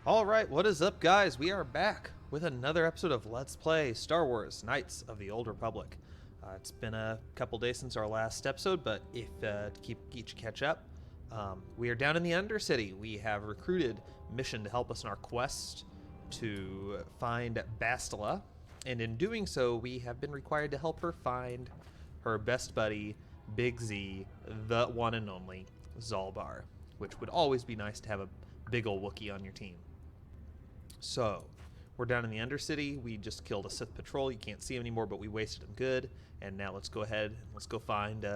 Alright, what is up, guys? We are back with another episode of Let's Play Star Wars Knights of the Old Republic. It's been a couple days since our last episode, but if to keep each catch up, we are down in the Undercity. We have recruited Mission to help us in our quest to find Bastila, and in doing so, we have been required to help her find her best buddy, Big Z, the one and only Zaalbar, which would always be nice to have a big ol' Wookiee on your team. So, we're down in the Undercity. We just killed a Sith patrol. You can't see him anymore, but we wasted him good. And now let's go ahead and let's go find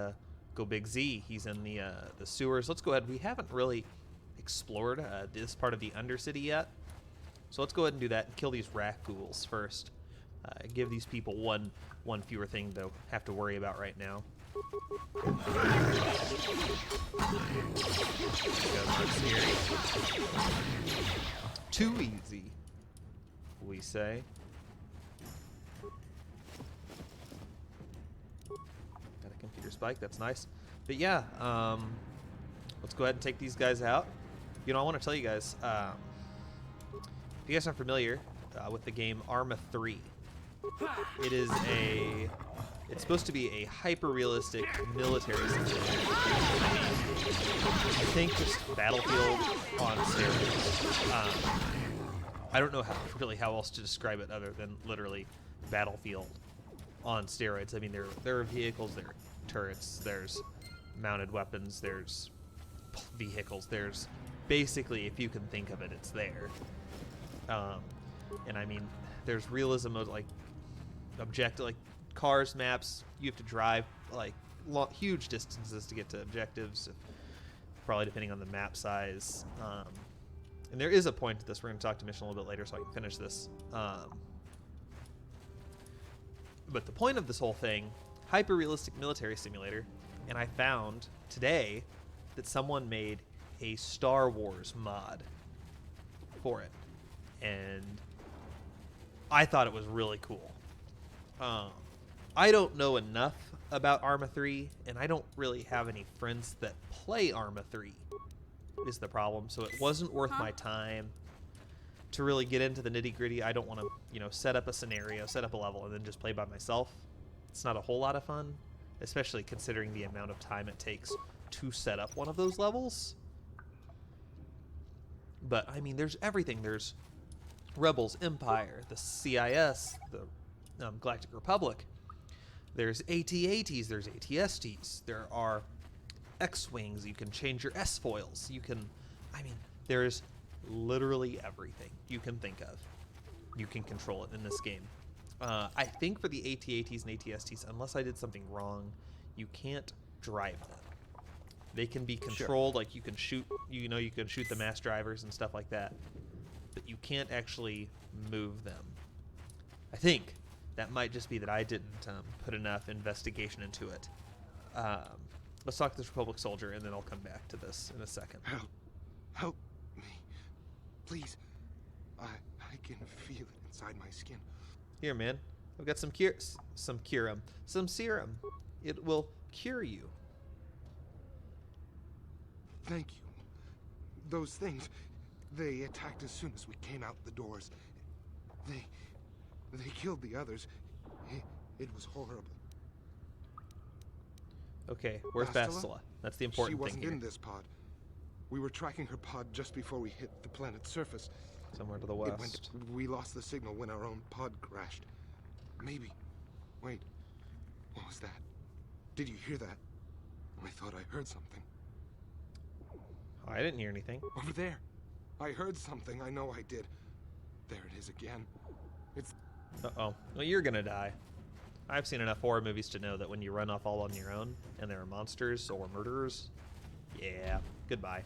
go Big Z. He's in the sewers. Let's go ahead. We haven't really explored this part of the Undercity yet. So let's go ahead and do that and kill these rat ghouls first. Give these people one fewer thing to have to worry about right now. Too easy, we say. Got a computer spike, that's nice. But yeah, let's go ahead and take these guys out. You know, I want to tell you guys, if you guys aren't familiar with the game Arma 3, it's supposed to be a hyper-realistic military simulation. I think just Battlefield on steroids. I don't know how else to describe it other than literally Battlefield on steroids. I mean, there are vehicles, there are turrets, there's mounted weapons, there's vehicles, there's basically, if you can think of it, it's there. And I mean, there's realism of like cars, maps. You have to drive like huge distances to get to objectives, probably depending on the map size. And there is a point to this. We're going to talk to Mission a little bit later so I can finish this. But the point of this whole thing, hyper-realistic military simulator, and I found today that someone made a Star Wars mod for it. And I thought it was really cool. I don't know enough about Arma 3, and I don't really have any friends that play Arma 3, is the problem. So it wasn't worth my time to really get into the nitty-gritty. I don't want to, set up a scenario, set up a level, and then just play by myself. It's not a whole lot of fun, especially considering the amount of time it takes to set up one of those levels. But, I mean, there's everything. There's Rebels, Empire, the CIS, the Galactic Republic. There's AT-ATs, there's AT-STs, there are X-Wings, you can change your S-foils, there's literally everything you can think of. You can control it in this game. I think for the AT-ATs and AT-STs, unless I did something wrong, you can't drive them. They can be controlled, like you can shoot, you can shoot the mass drivers and stuff like that, but you can't actually move them. I think that might just be that I didn't put enough investigation into it. Let's talk to this Republic soldier, and then I'll come back to this in a second. Help me, please. I can feel it inside my skin. Here, man. I've got some serum. It will cure you. Thank you. Those things, they attacked as soon as we came out the doors. They killed the others. It was horrible. Okay, where's Bastila? That's the important thing here. She wasn't in this pod. We were tracking her pod just before we hit the planet's surface. Somewhere to the west. We lost the signal when our own pod crashed. Maybe. Wait. What was that? Did you hear that? I thought I heard something. I didn't hear anything. Over there. I heard something. I know I did. There it is again. It's... Uh-oh. Well, you're gonna die. I've seen enough horror movies to know that when you run off all on your own and there are monsters or murderers, yeah, goodbye.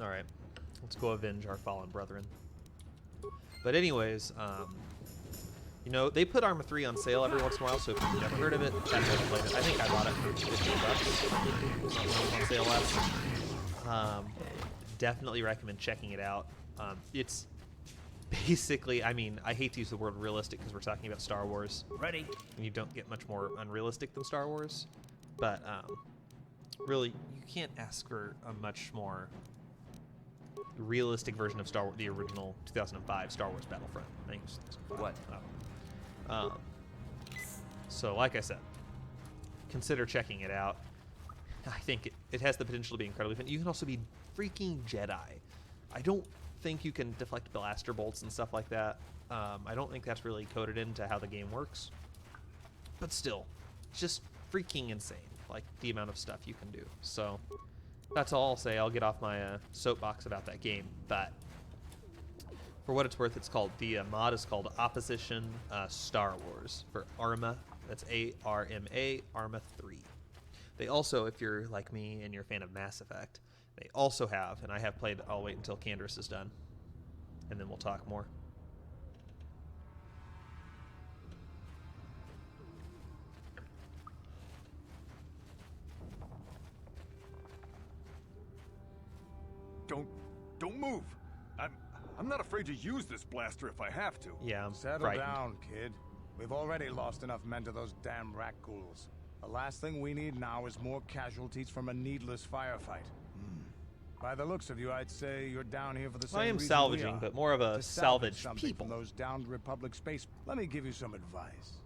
Alright, let's go avenge our fallen brethren. But anyways, they put Arma 3 on sale every once in a while, so if you've never heard of it, that's how I played it. I think I bought it for $15. It was on sale last. Definitely recommend checking it out. It's basically, I hate to use the word realistic because we're talking about Star Wars. Ready. And you don't get much more unrealistic than Star Wars. But really, you can't ask for a much more realistic version of Star Wars, the original 2005 Star Wars Battlefront. I think it was 2005. What? So, like I said, consider checking it out. I think it has the potential to be incredibly fun. You can also be freaking Jedi. I don't think you can deflect blaster bolts and stuff like that. I don't think that's really coded into how the game works. But still, just freaking insane, like the amount of stuff you can do. So that's all I'll say. I'll get off my soapbox about that game. But for what it's worth, the mod is called Opposition Star Wars for Arma. That's ARMA, Arma 3. They also, if you're like me and you're a fan of Mass Effect, they also have, and I have played, I'll wait until Kanderous is done, and then we'll talk more. Don't move. I'm not afraid to use this blaster if I have to. Yeah, I'm Settle frightened. down, kid. We've already lost enough men to those damn rat ghouls. The last thing we need now is more casualties from a needless firefight. By the looks of you, I'd say you're down here for the same I am reason salvaging, we are. but more of a To salvage something people. from those downed Republic space. Let me give you some advice.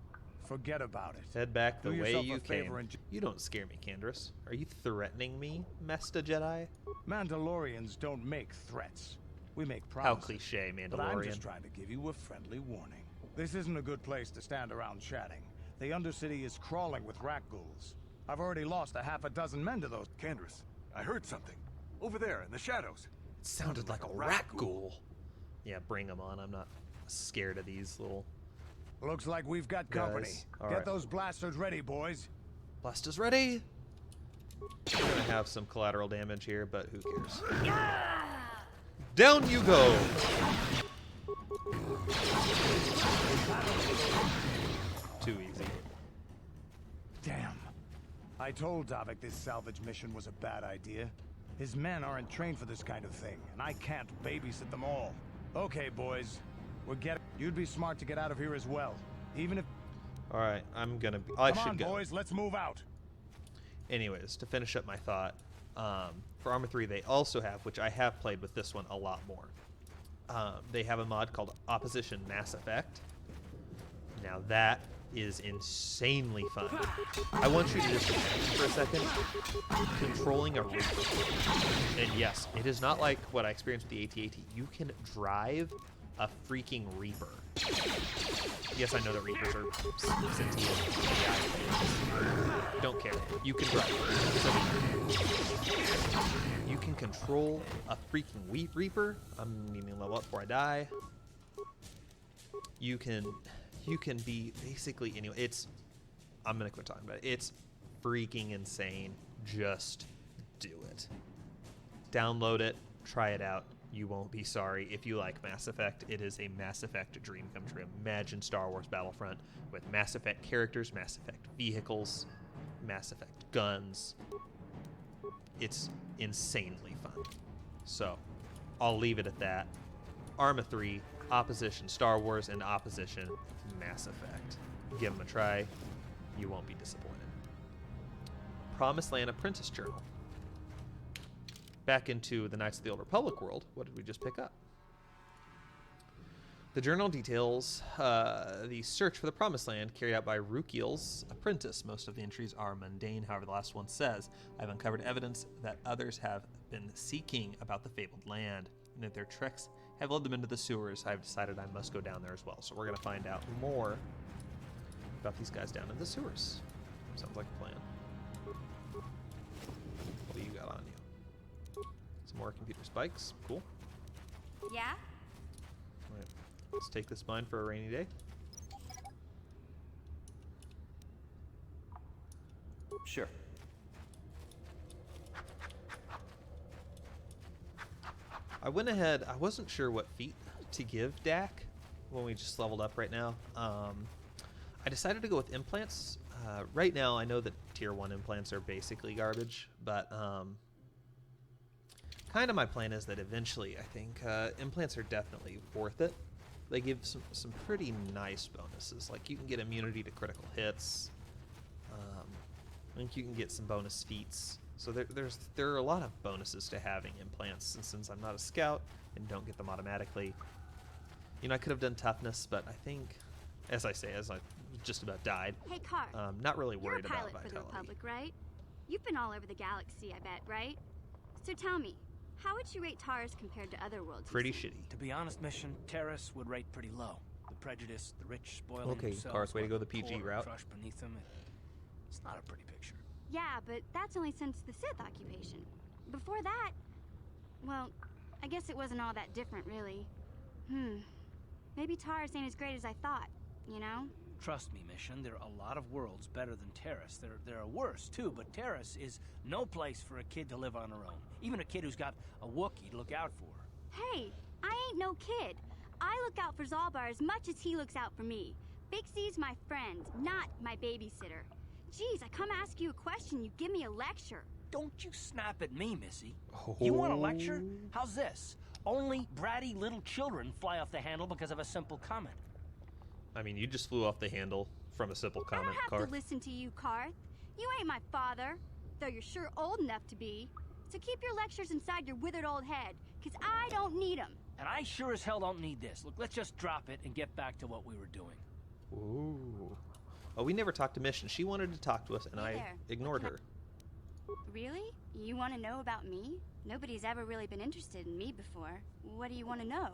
Forget about it. Head back the Do way yourself you a favor came. and You don't scare me, Kanderous. Are you threatening me, Mesta Jedi? Mandalorians don't make threats. We make How promises. cliche, But I'm just Mandalorian. trying to give you a friendly warning. This isn't a good place to stand around chatting. The Undercity is crawling with rat ghouls. I've already lost a half a dozen men to those. Kanderous, I heard something. Over there in the shadows. It sounded like a rat ghoul. Yeah, bring them on. I'm not scared of these little Looks like we've got company. Guys, all Get right. those blasters ready, boys. blasters ready. We're gonna have some collateral damage here, but who cares? Down you go. Too easy. Damn. I told Dack this salvage mission was a bad idea. His men aren't trained for this kind of thing, and I can't babysit them all. Okay, boys. You'd be smart to get out of here as well. Even if... All right, I'm gonna. I Come should on, go. boys, let's move out. Anyways, to finish up my thought, for Arma 3, they also have, which I have played with this one a lot more. They have a mod called Opposition Mass Effect. Now that is insanely fun. I want you to just imagine for a second controlling a Reaper. And yes, it is not like what I experienced with the AT-AT. You can drive a freaking Reaper. Yes, I know that Reapers are sentient. AI. Don't care. You can drive it. You can control a freaking Reaper. I'm needing to level up before I die. You can be basically anyway. I'm gonna quit talking about it. It's freaking insane. Just do it. Download it. Try it out. You won't be sorry. If you like Mass Effect, it is a Mass Effect dream come true. Imagine Star Wars Battlefront with Mass Effect characters, Mass Effect vehicles, Mass Effect guns. It's insanely fun. So, I'll leave it at that. Arma 3, Opposition Star Wars, and Opposition Mass Effect. Give them a try. You won't be disappointed. Promised Land Apprentice Journal. Back into the Knights of the Old Republic world, what did we just pick up? The journal details the search for the Promised Land carried out by Rukiel's apprentice. Most of the entries are mundane, however, the last one says, I've uncovered evidence that others have been seeking about the fabled land, and that their treks have led them into the sewers. I've decided I must go down there as well. So we're going to find out more about these guys down in the sewers. Sounds like a plan. What do you got on you? Some more computer spikes. Cool. Yeah? All right. Let's take this mine for a rainy day. Sure. I went ahead. I wasn't sure what feat to give Dack when we just leveled up right now. I decided to go with implants. Right now, I know that tier 1 implants are basically garbage, but kind of my plan is that eventually I think implants are definitely worth it. They give some pretty nice bonuses. Like you can get immunity to critical hits. I think you can get some bonus feats. So there are a lot of bonuses to having implants, and since I'm not a scout and don't get them automatically, you know, I could have done toughness, but I think, as I just about died. Hey, Carth. Not really worried You're a pilot about for the vitality. Republic, right? You've been all over the galaxy, I bet, right? So tell me, how would you rate Taurus compared to other worlds? Pretty you've seen? shitty. To be honest, Mission, Terrace would rate pretty low. The prejudice, the rich spoiling Okay, themselves, Carth, way to while go the PG poor are route. crushed beneath them. It's not a pretty picture. Yeah, but that's only since the Sith occupation. Before that, well, I guess it wasn't all that different, really. Maybe Taurus ain't as great as I thought, you know? Trust me, Mission, there are a lot of worlds better than Terrace. There are worse, too, but Terrace is no place for a kid to live on her own. Even a kid who's got a Wookiee to look out for. Hey, I ain't no kid. I look out for Zaalbar as much as he looks out for me. Big Z's my friend, not my babysitter. Jeez, I come ask you a question, you give me a lecture. Don't you snap at me, Missy. You want a lecture? How's this? Only bratty little children fly off the handle because of a simple comment. I mean, you just flew off the handle from a simple I comment, don't have Carth. to listen to you, Carth. You ain't my father, though you're sure old enough to be. So keep your lectures inside your withered old head, because I don't need them. And I sure as hell don't need this. Look, let's just drop it and get back to what we were doing. Ooh. Oh, we never talked to Mission. She wanted to talk to us, and Hey I there. ignored What her. Really? You want to know about me? Nobody's ever really been interested in me before. What do you want to know?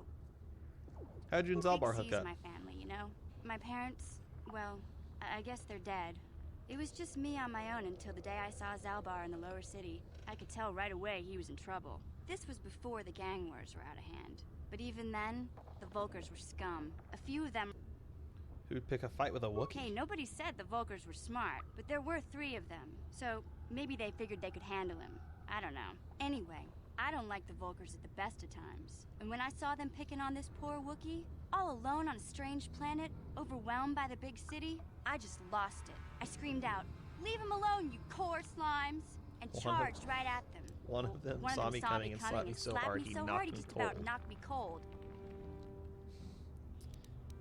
How'd you and Zaalbar hook Big C's up? my family, you know? My parents, well, I guess they're dead. It was just me on my own until the day I saw Zaalbar in the lower city. I could tell right away he was in trouble. This was before the gang wars were out of hand. But even then, the Vulkars were scum. A few of them... Who'd pick a fight with a Wookiee? Hey, nobody said the Vulkars were smart, but there were 3 of them. So maybe they figured they could handle him. I don't know. Anyway, I don't like the Vulkars at the best of times. And when I saw them picking on this poor Wookiee, all alone on a strange planet, overwhelmed by the big city, I just lost it. I screamed out, "Leave him alone, you core slimes!" and charged right at them. One of them One saw of me them coming and slapped me so hard he knocked me just cold. about knocked me cold.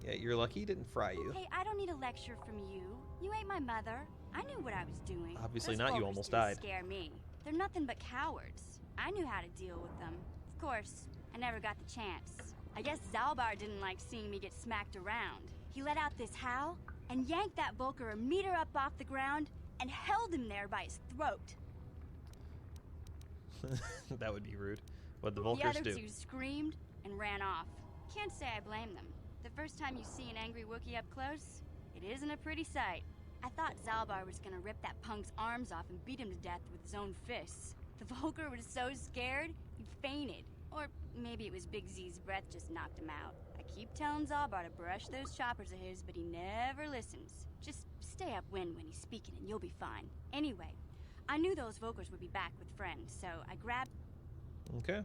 Yeah, you're lucky he didn't fry you. Hey, I don't need a lecture from you. You ain't my mother. I knew what I was doing. Obviously Those not, you Vulkars almost didn't died. Scare me. They're nothing but cowards. I knew how to deal with them. Of course, I never got the chance. I guess Zaalbar didn't like seeing me get smacked around. He let out this howl and yanked that Vulkar a meter up off the ground and held him there by his throat. That would be rude. What'd the The Vulkars other do? 2 screamed and ran off. Can't say I blame them. The first time you see an angry Wookiee up close, it isn't a pretty sight. I thought Zaalbar was gonna rip that punk's arms off and beat him to death with his own fists. The Vulkar was so scared, he fainted. Or maybe it was Big Z's breath just knocked him out. I keep telling Zaalbar to brush those choppers of his, but he never listens. Just stay upwind when he's speaking and you'll be fine. Anyway, I knew those Vulkars would be back with friends, so I grabbed... Okay.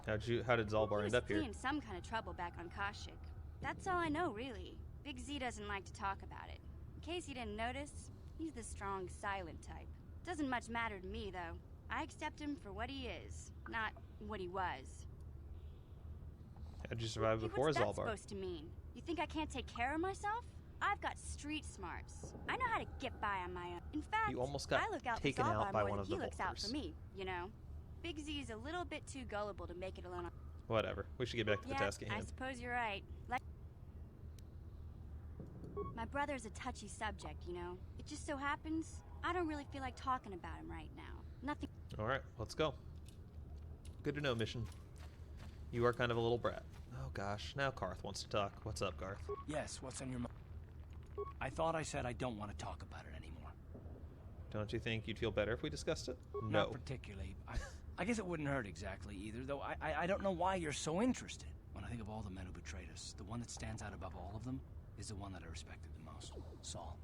How did Zaalbar end up He here? was in some kind of trouble back on Kashyyyk. That's all I know, really. Big Z doesn't like to talk about it. In case you didn't notice, he's the strong, silent type. Doesn't much matter to me, though. I accept him for what he is, not what he was. How'd you survive Hey, before what's that Zaalbar? supposed to mean? You think I can't take care of myself? I've got street smarts. I know how to get by on my own. In fact, You almost got I look out taken for out Zaalbar by more one than of the he looks out for Vulkars. me, you know? Big Z's a little bit too gullible to make it alone on... Whatever. We should get back to the Yeah, task at I hand. suppose you're right. My brother's a touchy subject, you know? It just so happens, I don't really feel like talking about him right now. Nothing... Alright, let's go. Good to know, Mission. You are kind of a little brat. Oh gosh, now Carth wants to talk. What's up, Carth? Yes, what's on your mind? I thought I said I don't want to talk about it anymore. Don't you think you'd feel better if we discussed it? Not No. particularly. I guess it wouldn't hurt exactly either, though I don't know why you're so interested. When I think of all the men who betrayed us, the one that stands out above all of them is the one that I respected the most, Saul.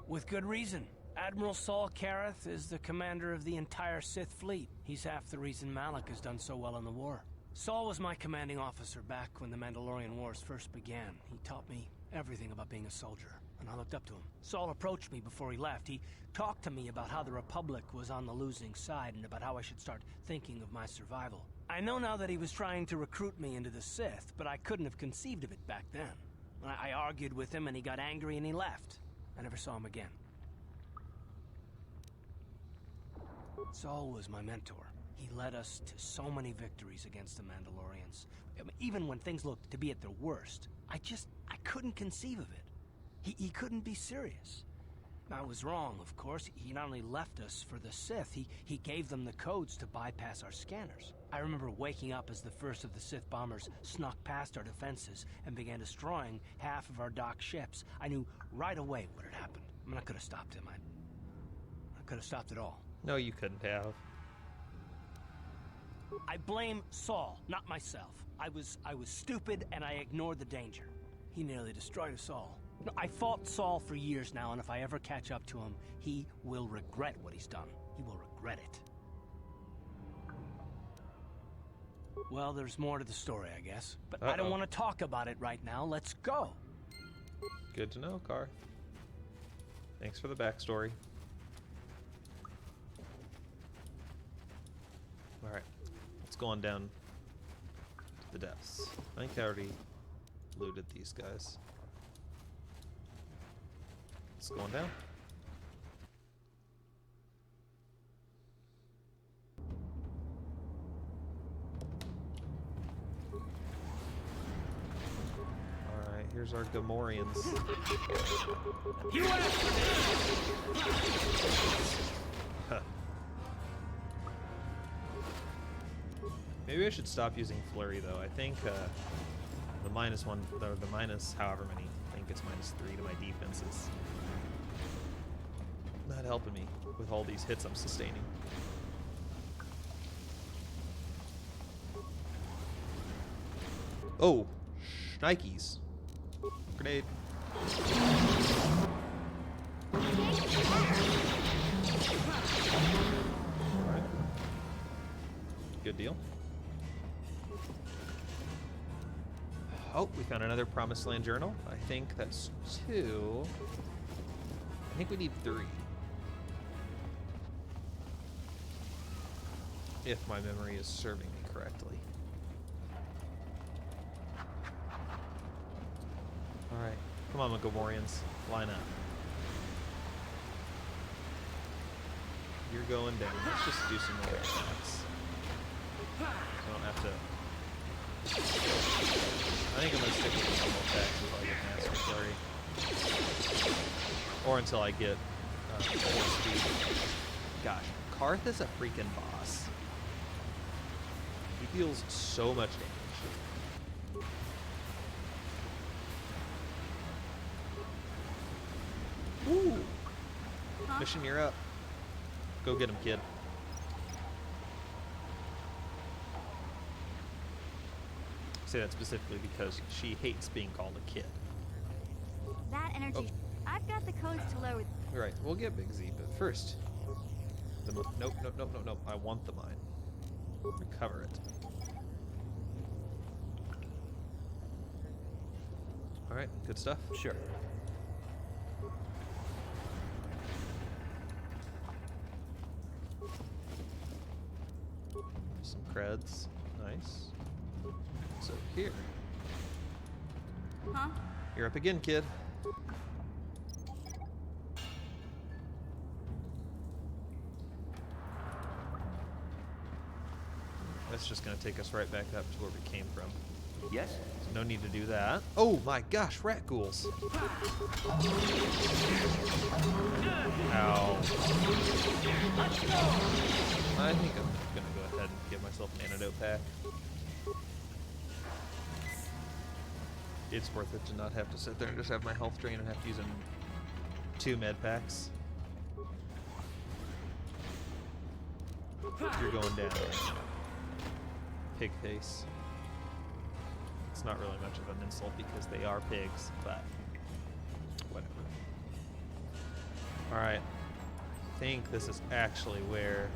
With good reason. Admiral Saul Carth is the commander of the entire Sith fleet. He's half the reason Malak has done so well in the war. Saul was my commanding officer back when the Mandalorian Wars first began. He taught me everything about being a soldier, and I looked up to him. Saul approached me before he left. He talked to me about how the Republic was on the losing side and about how I should start thinking of my survival. I know now that he was trying to recruit me into the Sith, but I couldn't have conceived of it back then. I argued with him and he got angry and he left. I never saw him again. Saul was my mentor. He led us to so many victories against the Mandalorians. I mean, even when things looked to be at their worst, I couldn't conceive of it. He couldn't be serious. I was wrong, of course. He not only left us for the Sith, he gave them the codes to bypass our scanners. I remember waking up as the first of the Sith bombers snuck past our defenses and began destroying half of our dock ships. I knew right away what had happened. I mean, I could have stopped him. I could have stopped it all. No, you couldn't have. I blame Saul, not myself. I was stupid and I ignored the danger. He nearly destroyed us all. No, I fought Saul for years now, and if I ever catch up to him, he will regret what he's done. He will regret it. Well, there's more to the story, I guess. But I don't want to talk about it right now. Let's go. Good to know, Carth. Thanks for the backstory. Alright, let's go on down to the depths. I think I already looted these guys. Let's go on down. Alright, here's our Gamorreans. You asked for Huh. Maybe I should stop using Flurry though. I think the -1, or the minus however many, I think it's -3 to my defenses. Not helping me with all these hits I'm sustaining. Oh, Nikes. Grenade. Alright. Good deal. Oh, we found another Promised Land journal. I think that's 2. I think we need 3. If my memory is serving me correctly. Alright, come on, my Gamorreans. Line up. You're going down. Let's just do some more attacks. I don't have to... I think I'm going to stick with the normal attacks until I get Master Flurry. Or until I get Force Speed. Gosh, Carth is a freaking boss. He deals so much damage. Ooh! Mission, you're up. Go get him, kid. I say that specifically because she hates being called a kid. That energy. I've got the codes to lower. Right, we'll get Big Z, but first... Nope. I want the mine. Recover it. Alright, good stuff? Sure. Some creds. Nice. So here. Huh? You're up again, kid. That's just going to take us right back up to where we came from. Yes? So no need to do that. Oh my gosh, rat ghouls. Ow. I think I'm going to go ahead and give myself an antidote pack. It's worth it to not have to sit there and just have my health drain and have to use 2 med packs. You're going down. Pig face. It's not really much of an insult because they are pigs, but whatever. Alright. I think this is actually where...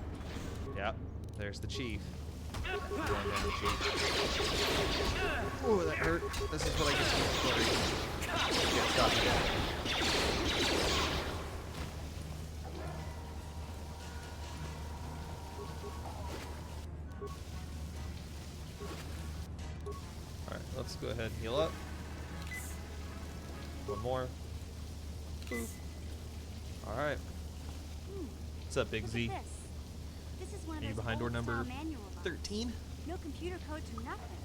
Yep, there's the chief. Going down the chief. Oh, that hurt. This is what I get for yeah, stop it. Alright, let's go ahead and heal up. One more. Boop. Alright. What's up, Big Z? This. This is one of Are you those behind door old-style number manual locks. 13? No computer codes or nothing.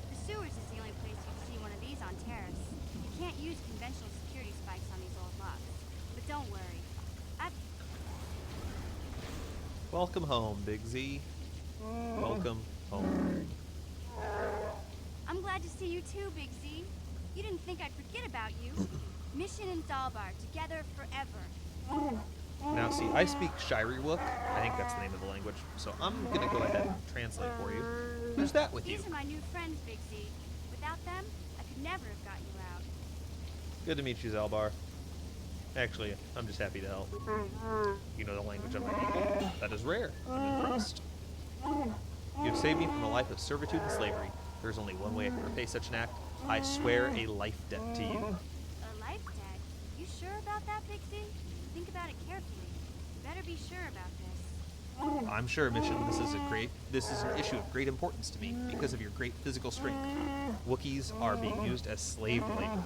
The sewers is the only place you'd see one of these on Terrace. You can't use conventional security spikes on these old locks. But don't worry. Welcome home, Big Z. Welcome home. I'm glad to see you too, Big Z. You didn't think I'd forget about you. Mission in Zaalbar, together forever. Now, see, I speak Shiriwook. I think that's the name of the language. So I'm gonna go ahead and translate for you. Who's that with you? These are my new friends, Big Z. Without them, I could never have gotten you out. Good to meet you, Zaalbar. Actually, I'm just happy to help. You know the language of my people. That is rare. I'm impressed. You have saved me from a life of servitude and slavery. There's only one way I can repay such an act. I swear a life debt to you. A life debt? You sure about that, Big Z? Think about it carefully. You better be sure about this. I'm sure, Mission. This is an issue of great importance to me because of your great physical strength. Wookiees are being used as slave labor.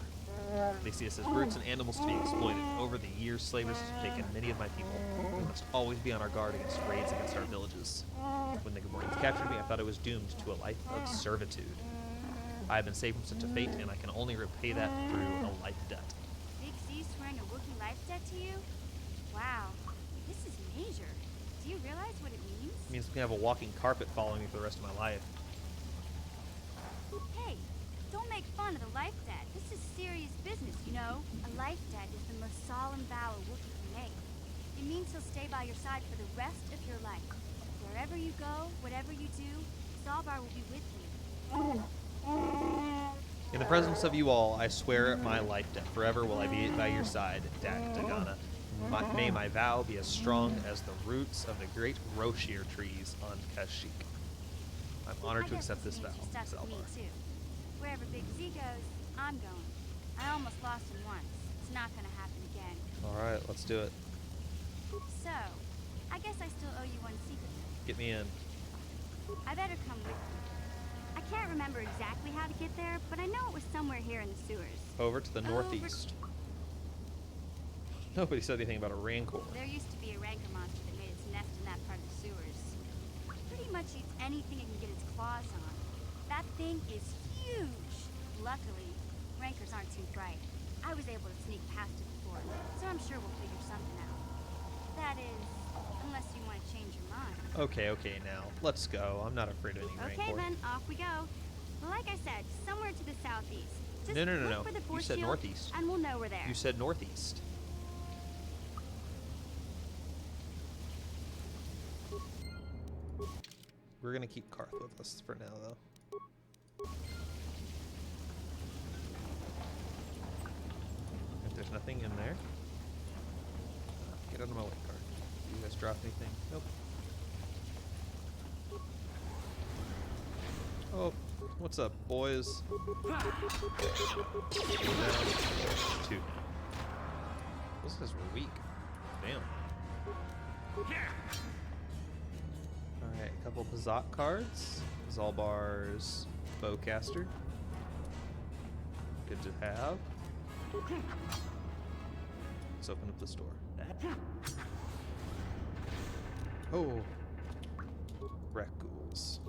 They see us as brutes and animals to be exploited. Over the years, slavers have taken many of my people. We must always be on our guard against raids against our villages. When the Gamorreans captured me, I thought I was doomed to a life of servitude. I have been saved from such a fate, and I can only repay that through a life debt. Big Z swearing a Wookiee life debt to you? Wow, this is major. Do you realize what it means? It means I'm gonna have a walking carpet following me for the rest of my life. Hey, don't make fun of the life debt. This is serious business, you know? A life debt is the most solemn vow a Wookiee can make. It means he'll stay by your side for the rest of your life. Wherever you go, whatever you do, Zaalbar will be with you. In the presence of you all, I swear my life debt. Forever will I be by your side, Dack Dagana. May my vow be as strong as the roots of the great Roshir trees on Kashyyyk. I'm honored to accept this vow, Zaalbar. Me Zaalbar. too. Wherever Big Z goes, I'm going. I almost lost him once. It's not gonna happen again. Alright, let's do it. So, I guess I still owe you one secret. Get me in. I better come with you. I can't remember exactly how to get there, but I know it was somewhere here in the sewers. Over to the northeast. Nobody said anything about a rancor. There used to be a rancor monster that made its nest in that part of the sewers. Pretty much eats anything it can get its claws on. That thing is huge. Luckily, rancors aren't too bright. I was able to sneak past it before, so I'm sure we'll figure something out. That is, unless you want to change your mind. Okay, now. Let's go. I'm not afraid of any Okay, rancor. then, off we go. Well, like I said, somewhere to the southeast. Just No. look for the You force said shield, northeast. and we'll know we're there. You said northeast. We're gonna keep Carth with us for now, though. If there's nothing in there, get out of my way, Carth. You guys drop anything? Nope. Oh, what's up, boys? Down. 2. Those guys were weak. Damn. Alright, a couple Pazak cards. Zaalbar's Bowcaster. Good to have. Let's open up this door. Oh. Rackhools.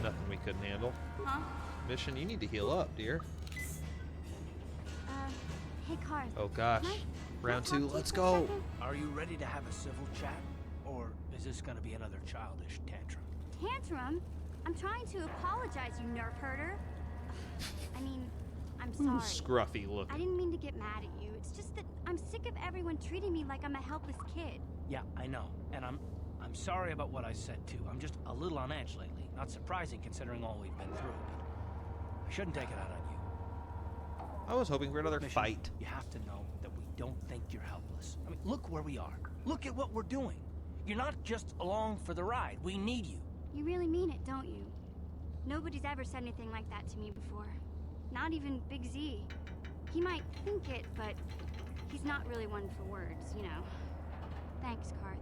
Nothing we couldn't handle. Huh? Mission, you need to heal up, dear. Hey, Carth. Oh gosh. Can I Round talk to 2, you let's for a go. second? Are you ready to have a civil chat? Or is this gonna be another childish tantrum? Tantrum? I'm trying to apologize, you nerf herder. I mean, I'm sorry. Scruffy look. I didn't mean to get mad at you. It's just that I'm sick of everyone treating me like I'm a helpless kid. Yeah, I know. And I'm sorry about what I said too. I'm just a little on edge lately. Not surprising considering all we've been through, but I shouldn't take it out on you. I was hoping for another Mission, fight. You have to know that we don't think you're helpless. I mean, look where we are. Look at what we're doing. You're not just along for the ride. We need you. You really mean it, don't you? Nobody's ever said anything like that to me before. Not even Big Z. He might think it, but he's not really one for words, you know. Thanks, Carth.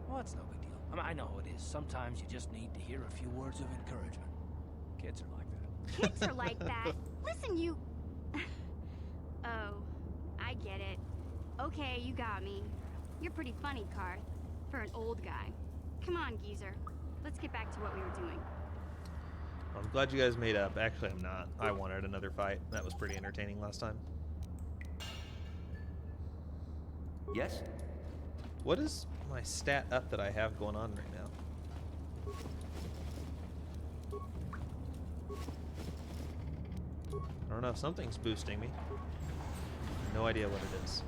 Well, it's no big deal. I mean, I know it is. Sometimes you just need to hear a few words of encouragement. Kids are like that. Kids are like that. Listen, you... Oh, I get it. Okay, you got me. You're pretty funny, Carth. For an old guy. Come on, geezer. Let's get back to what we were doing. I'm glad you guys made up. Actually, I'm not. I wanted another fight. That was pretty entertaining last time. Yes? What is my stat up that I have going on right now? I don't know. Something's boosting me. No idea what it is.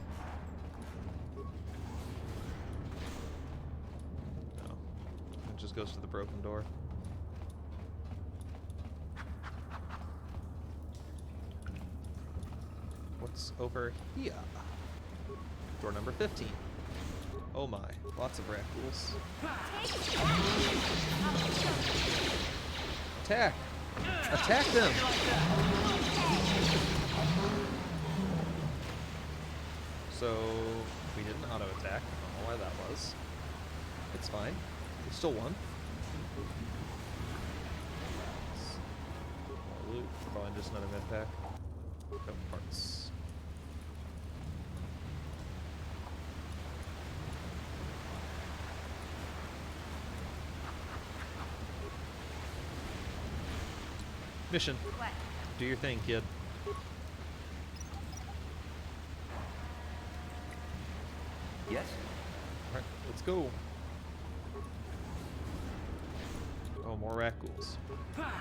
No. It just goes to the broken door. What's over here? Door number 15. Oh my, lots of rat ghouls. Attack! Attack them! So, we didn't auto-attack. I don't know why that was. It's fine. We still won. More loot. Probably just another med pack. Couple parts. Mission. What? Do your thing, kid. Yes? Alright, let's go. Oh, more rat ghouls. Why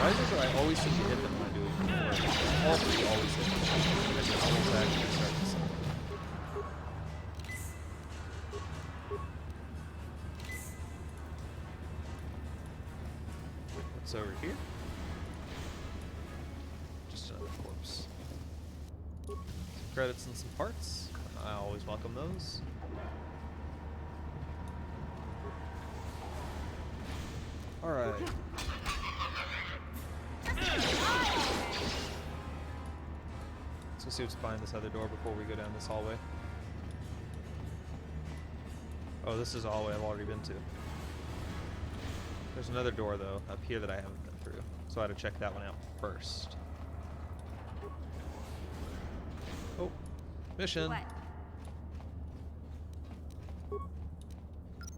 is it that I always seem to hit them when I do it before? All three always hit them. And then just always actually start to suck. What's over here? Just another corpse. Some credits and some parts. I always welcome those. Alright. Let's go see what's behind this other door before we go down this hallway. Oh, this is a hallway I've already been to. There's another door, though, up here that I haven't been through. So I had to check that one out first. Oh, mission. What?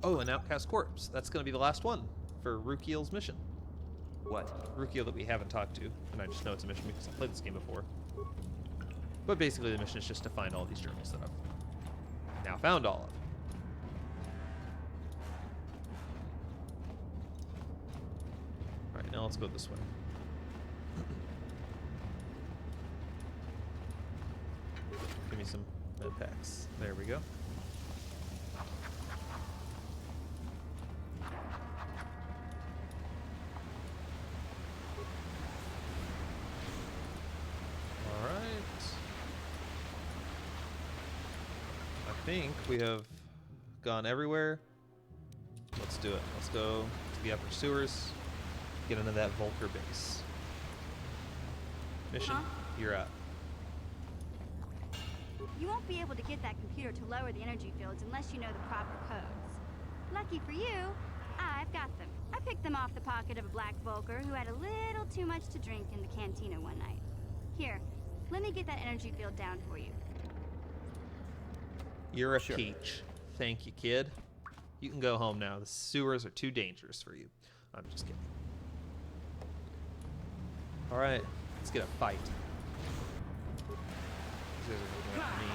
Oh, an outcast corpse. That's going to be the last one for Rukiel's mission. What? Rukiel that we haven't talked to, and I just know it's a mission because I've played this game before. But basically the mission is just to find all these journals that I've now found all of. Alright, now let's go this way. Give me some med packs. There we go. I think we have gone everywhere. Let's do it. Let's go to the upper sewers, get into that Vulkar base. Mission, you're up. You won't be able to get that computer to lower the energy fields unless you know the proper codes. Lucky for you, I've got them. I picked them off the pocket of a Black Vulkar who had a little too much to drink in the cantina one night. Here, let me get that energy field down for you. You're a peach. Thank you, kid. You can go home now. The sewers are too dangerous for you. I'm just kidding. All right, let's get a fight. These guys are looking at me.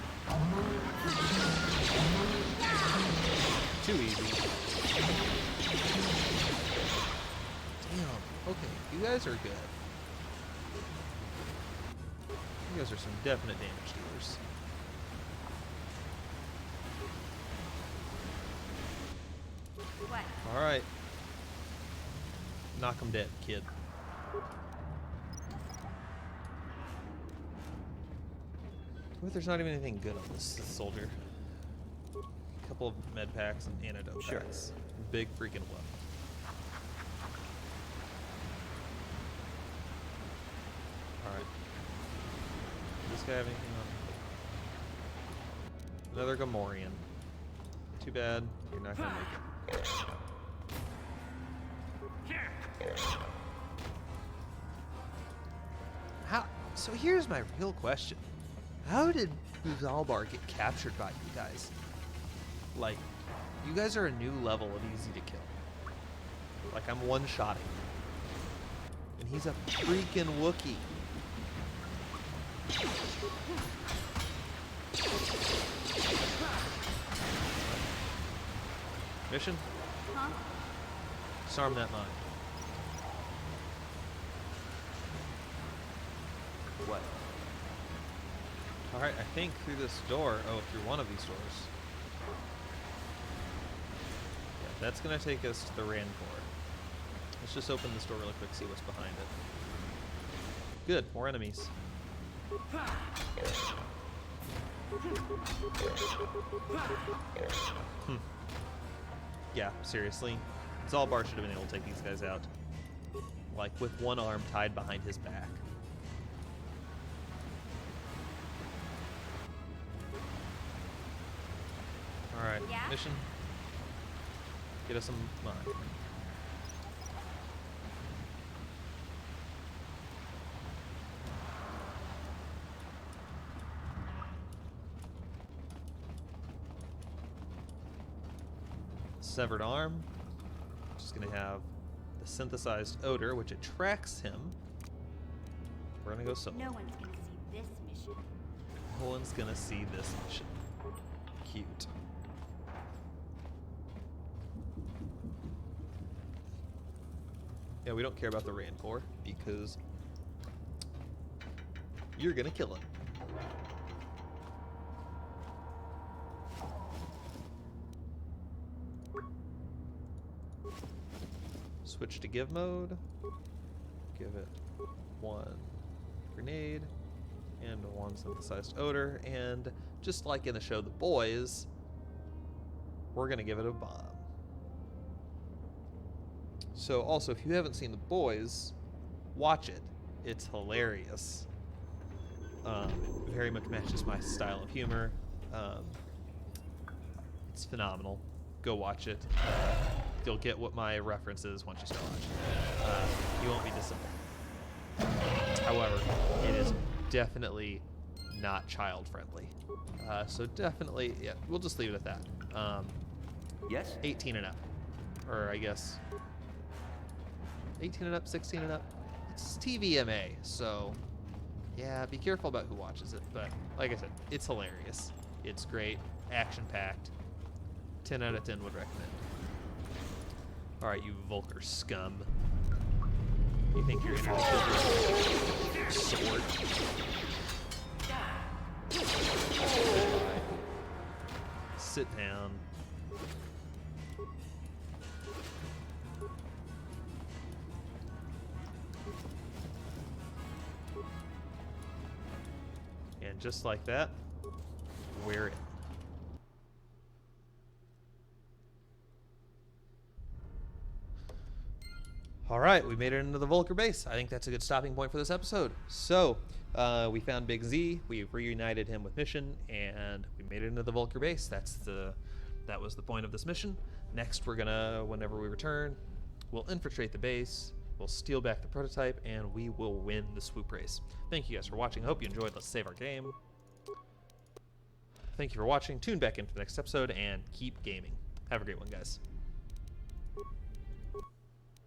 Too easy. Damn. Okay, you guys are good. You guys are some definite damage dealers. What? All right. Knock him dead, kid. What if there's not even anything good on this soldier? A couple of med packs and antidote packs. Big freaking whoop. Alright. Does this guy have anything on? Another Gamorrean. Too bad. You're not gonna make it. How? So here's my real question. How did Zaalbar get captured by you guys? Like, you guys are a new level of easy to kill. Like, I'm one-shotting. And he's a freaking Wookiee. Mission? Huh? Disarm that mine. What? Alright, I think through this door, through one of these doors. Yeah, that's gonna take us to the Rancor. Let's just open this door really quick, see what's behind it. Good, more enemies. Yeah, seriously. Zaalbar should have been able to take these guys out. Like, with one arm tied behind his back. Alright, Yeah? mission. Get us some mine. Severed arm. Just gonna have the synthesized odor, which attracts him. We're gonna go solo. No one's gonna see this mission. No one's gonna see this mission. Cute. Yeah, we don't care about the Rancor because you're gonna kill him. Switch to give mode. Give it one grenade and one synthesized odor, and just like in the show The Boys, we're gonna give it a bomb. So also, if you haven't seen The Boys, watch it. It's hilarious. It very much matches my style of humor. It's phenomenal. Go watch it. You'll get what my reference is once you start watching. You won't be disappointed. However, it is definitely not child friendly. So definitely, yeah, we'll just leave it at that. Yes? 18 and up. Or I guess 18 and up, 16 and up. It's TVMA, so yeah, be careful about who watches it. But like I said, it's hilarious. It's great, action-packed. 10 out of 10 would recommend. Alright, you Vulkar scum. You think you're gonna kill your sword? Sit down. And just like that, we're in. All right, we made it into the Vulkar base. I think that's a good stopping point for this episode. So, we found Big Z, we reunited him with Mission, and we made it into the Vulkar base. That was the point of this mission. Next, we're gonna, whenever we return, we'll infiltrate the base, we'll steal back the prototype, and we will win the swoop race. Thank you guys for watching. I hope you enjoyed. Let's save our game. Thank you for watching. Tune back into the next episode and keep gaming. Have a great one, guys.